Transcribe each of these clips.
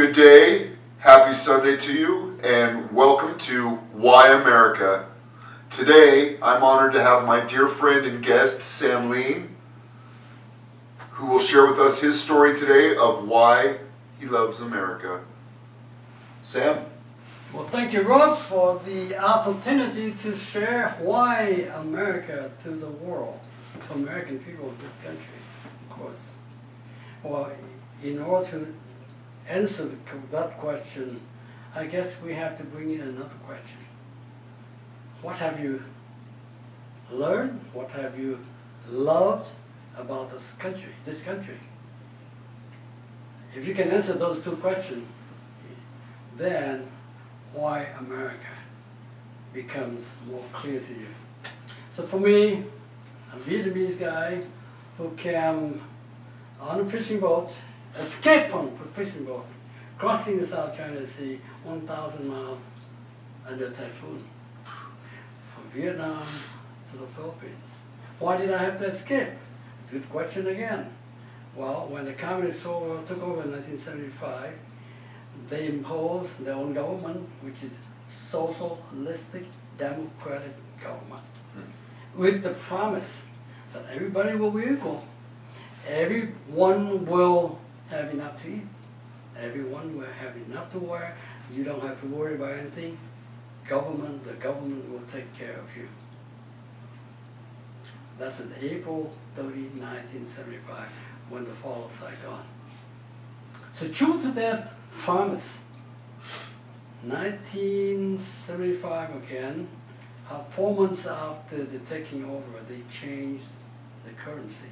Good day, happy Sunday to you, and welcome to Why America. Today, I'm honored to have my dear friend and guest, Sam Lien, who will share with us his story today of why he loves America. Sam? Well, thank you, Rob, for the opportunity to share why America to the world, to American people of this country, of course. Well, in order to answer that question, I guess we have to bring in another question. What have you learned? What have you loved about this country, If you can answer those two questions, then why America becomes more clear to you. So for me, a Vietnamese guy who came on a fishing boat, escaped from a fishing boat, crossing the South China Sea, 1,000 miles under typhoon, from Vietnam to the Philippines. Why did I have to escape? It's a good question again. Well, when the communists took over in 1975, they imposed their own government, which is socialistic democratic government, with the promise that everybody will be equal. Everyone will have enough to eat. Everyone will have enough to wear. You don't have to worry about anything. The government will take care of you. That's in April 30, 1975, when the fall of Saigon. So true to that promise, 1975 again, 4 months after the taking over, they changed the currency.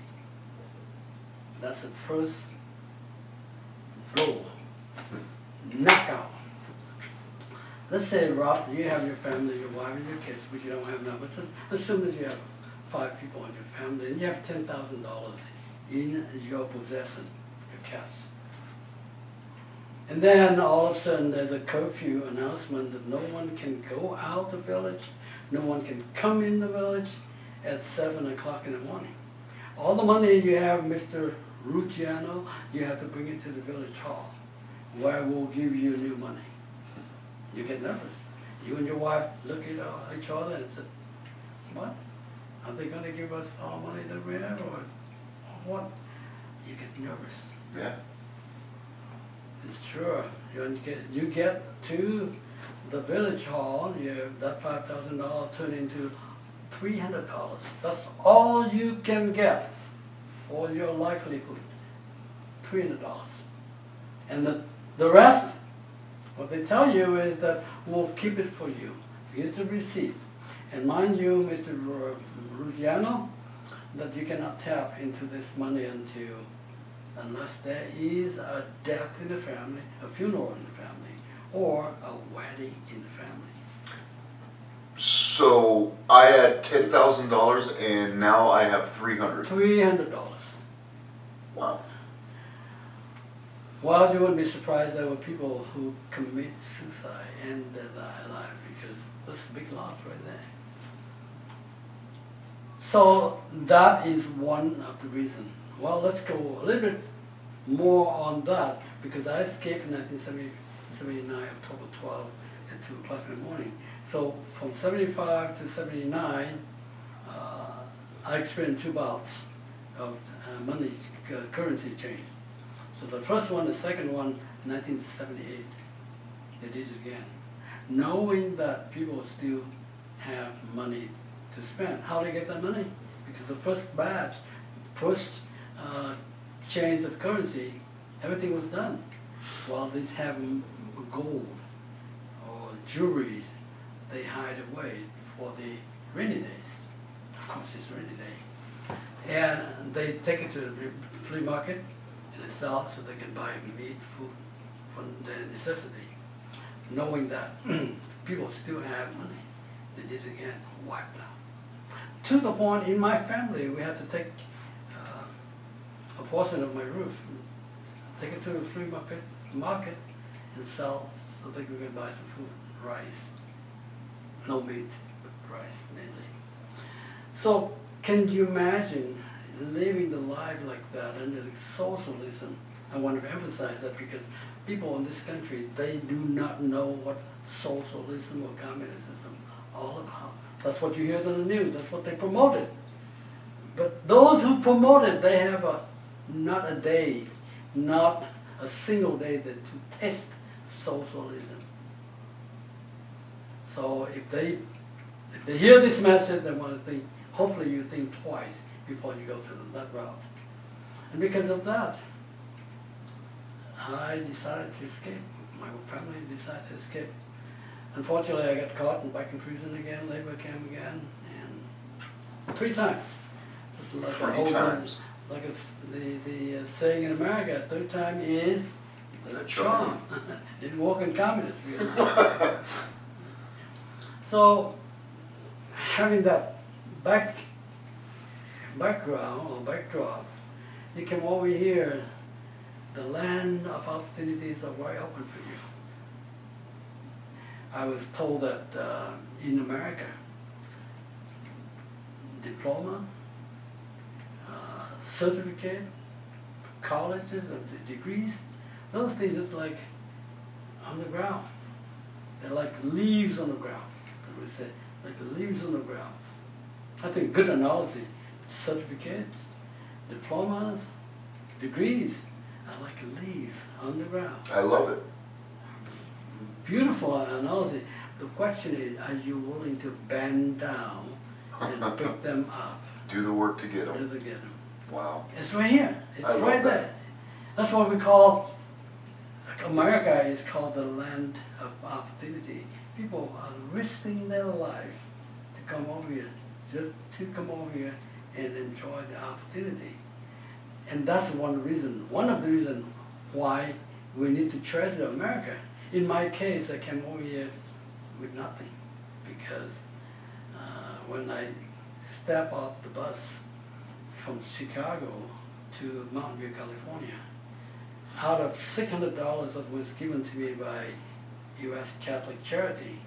That's the first blow, knockout. Let's say, Rob, you have your family, your wife, and your kids, but you don't have numbers. Assume that you have 5 people in your family, and you have $10,000 in your possession, your cash. And then all of a sudden there's a curfew announcement that no one can go out the village, no one can come in the village at 7 o'clock in the morning. All the money you have, Mr. Luciano, you have to bring it to the village hall, where we'll give you new money. You get nervous. You and your wife look at each other and say, what? Are they going to give us all money that we have, or what? You get nervous. Yeah. It's true. You get to the village hall, that $5,000 turned into $300. That's all you can get for your livelihood, $300. And the rest, what they tell you is that we'll keep it for you. Here's the receipt. And mind you, Mr. Luciano, that you cannot tap into this money unless there is a death in the family, a funeral in the family, or a wedding in the family. So I had $10,000 and now I have $300. $300. Wow. Well, you wouldn't be surprised there were people who commit suicide and they die alive, because that's a big loss right there. So that is one of the reasons. Well, let's go a little bit more on that, because I escaped in 1979, October 12 at 2 o'clock in the morning. So from 75 to 79, I experienced 2 bouts of money currency change. So the first one, the second one, 1978, they did it again. Knowing that people still have money to spend. How do they get that money? Because the first batch, change of currency, everything was done. While they have gold or jewelry, they hide away for the rainy days. Of course, it's rainy day. And they take it to the flea market and they sell it so they can buy meat, food for their necessity. Knowing that people still have money, they did it again, wiped out. To the point, in my family, we had to take a portion of my roof, take it to the flea market and sell so that we can buy some food, rice. No meat, but rice mainly. So can you imagine living the life like that under socialism I want to emphasize that because people in this country, they do not know what socialism or communism is all about. That's what you hear in the news. That's what they promoted. But those who promote it, they have not a day, not a single day to test socialism. So if they hear this message, they want to think, hopefully you think twice before you go to that route. And because of that, I decided to escape. My family decided to escape. Unfortunately, I got caught and back in prison again, labor camp again, and 3 times. Like 3 times. Like the saying in America, 3rd time is the charm. Didn't work in communists. You know? So, having that background or backdrop, you come over here, the land of opportunities are very open for you. I was told that in America, diploma, certificate, colleges, and degrees, those things is like on the ground. They're like leaves on the ground, as we say, like leaves on the ground. I think good analogy, certificates, diplomas, degrees are like leaves on the ground. I love it. Beautiful analogy. The question is, are you willing to bend down and pick them up? Do the work to get To them. get them. Wow. It's right here. It's I love right that. there. That's what we call, like America is called the land of opportunity. People are risking their life to come over here, just to come over here and enjoy the opportunity. And that's one of the reasons why we need to treasure America. In my case, I came over here with nothing because when I step off the bus from Chicago to Mountain View, California, out of $600 that was given to me by U.S. Catholic Charity,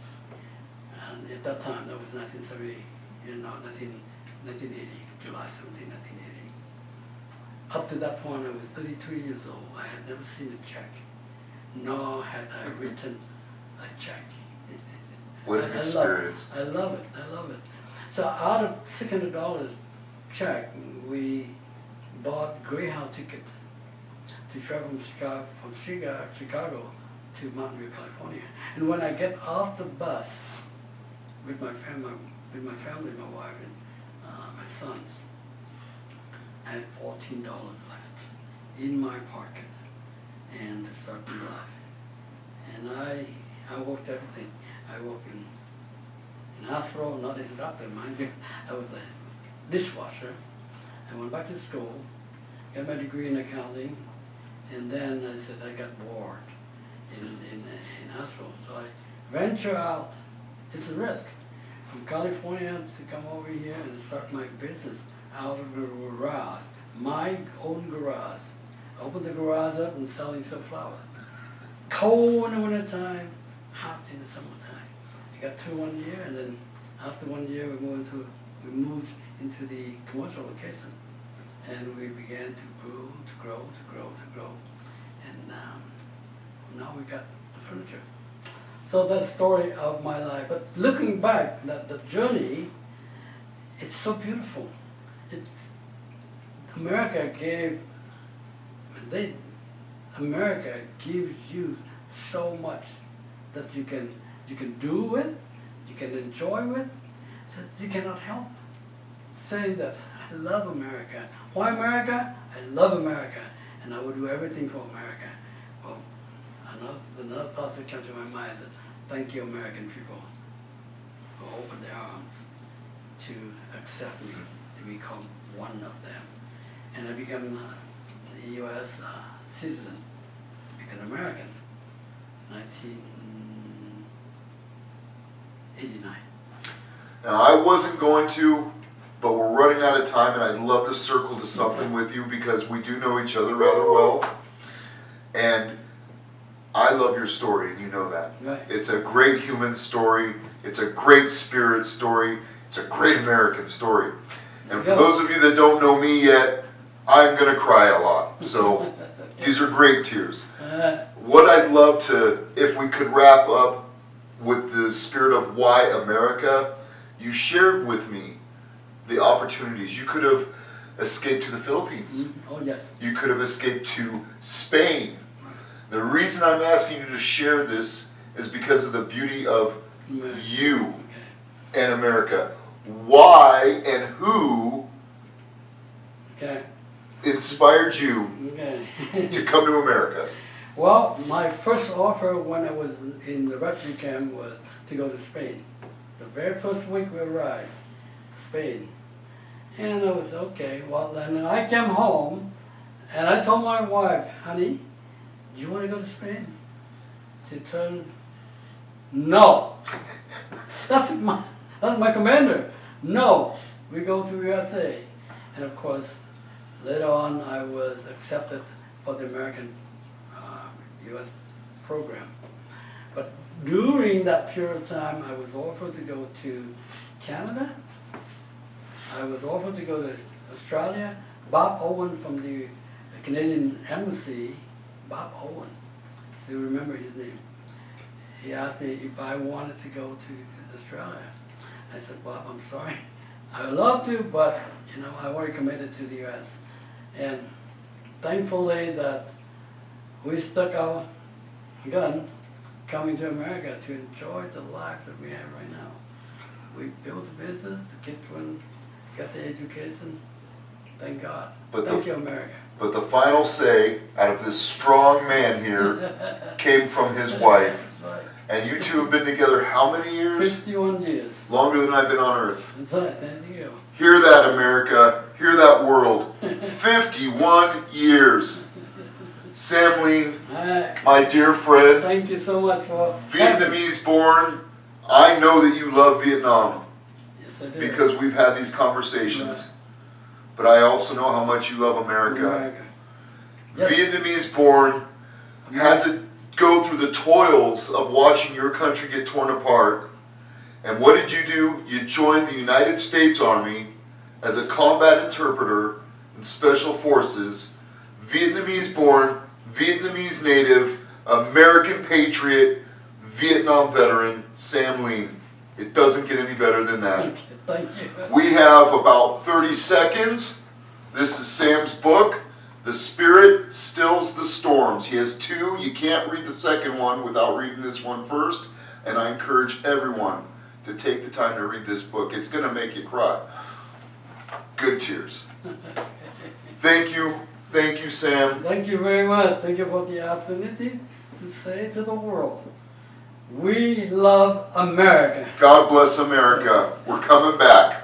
and at that time, that was 1980, July 17, 1980. Up to that point, I was 33 years old. I had never seen a check, nor had I written a check. What an experience. I love it. I love it. So out of $600 check, we bought Greyhound ticket to travel from Chicago to Mountain View, California. And when I get off the bus with my family, my wife, and my sons, I had $14 left in my pocket and to start my life. And I worked everything. I worked in hospital, not as a doctor, mind you. I was a dishwasher. I went back to school, got my degree in accounting, and then I said I got bored in hospital. So I venture out. It's a risk. From California to come over here and start my business out of the garage, my own garage. Open the garage up and selling some flowers. Cold in the wintertime, hot in the summertime. I got through 1 year, and then after 1 year we moved into the commercial location, and we began to grow, and now we got the furniture. So that's the story of my life. But looking back, the journey, it's so beautiful. America gives you so much that you can do with, you can enjoy with, so you cannot help saying that I love America. Why America? I love America, and I will do everything for America. Well, another thought that comes to my mind is that thank you, American people, who opened their arms to accept me, to become one of them. And I became a U.S. citizen, became an American, 1989. Now, I wasn't going to, but we're running out of time, and I'd love to circle to something with you because we do know each other rather well. And I love your story, and you know that. Right. It's a great human story. It's a great spirit story. It's a great American story. And for those of you that don't know me yet, I'm going to cry a lot. So These are great tears. What I'd love to, if we could wrap up with the spirit of why America, you shared with me the opportunities. You could have escaped to the Philippines. Oh, yes. You could have escaped to Spain. The reason I'm asking you to share this is because of the beauty of you and America. Why and who inspired you to come to America? Well, my first offer when I was in the refugee camp was to go to Spain. The very first week we arrived, Spain. And I was okay. Well, then I came home and I told my wife, honey, do you want to go to Spain? She turned, no. That's my commander. No, we go to USA. And of course, later on I was accepted for the American US program. But during that period of time, I was offered to go to Canada. I was offered to go to Australia. Bob Owen from the Canadian Embassy, Bob Owen, do you remember his name? He asked me if I wanted to go to Australia. I said, Bob, I'm sorry. I would love to, but you know, I already committed to the US. And thankfully that we stuck our gun coming to America to enjoy the life that we have right now. We built a business, the kids got the education. Thank God. Thank you, America. But the final say out of this strong man here came from his wife. Right. And you two have been together how many years? 51 years. Longer than I've been on earth. That's right, there you go. Hear that, America. Hear that, world. 51 years. Sam Lien, my dear friend. Thank you so much for Vietnamese born. I know that you love Vietnam. Yes, I do. Because we've had these conversations. Right. But I also know how much you love America. Yes. Vietnamese born, had to go through the toils of watching your country get torn apart. And what did you do? You joined the United States Army as a combat interpreter in Special Forces. Vietnamese born, Vietnamese native, American patriot, Vietnam veteran, Sam Lien. It doesn't get any better than that. Thank you. We have about 30 seconds. This is Sam's book, The Spirit Stills the Storms. He has two. You can't read the second one without reading this one first. And I encourage everyone to take the time to read this book. It's going to make you cry. Good tears. Thank you. Thank you, Sam. Thank you very much. Thank you for the opportunity to say to the world, we love America. God bless America. We're coming back.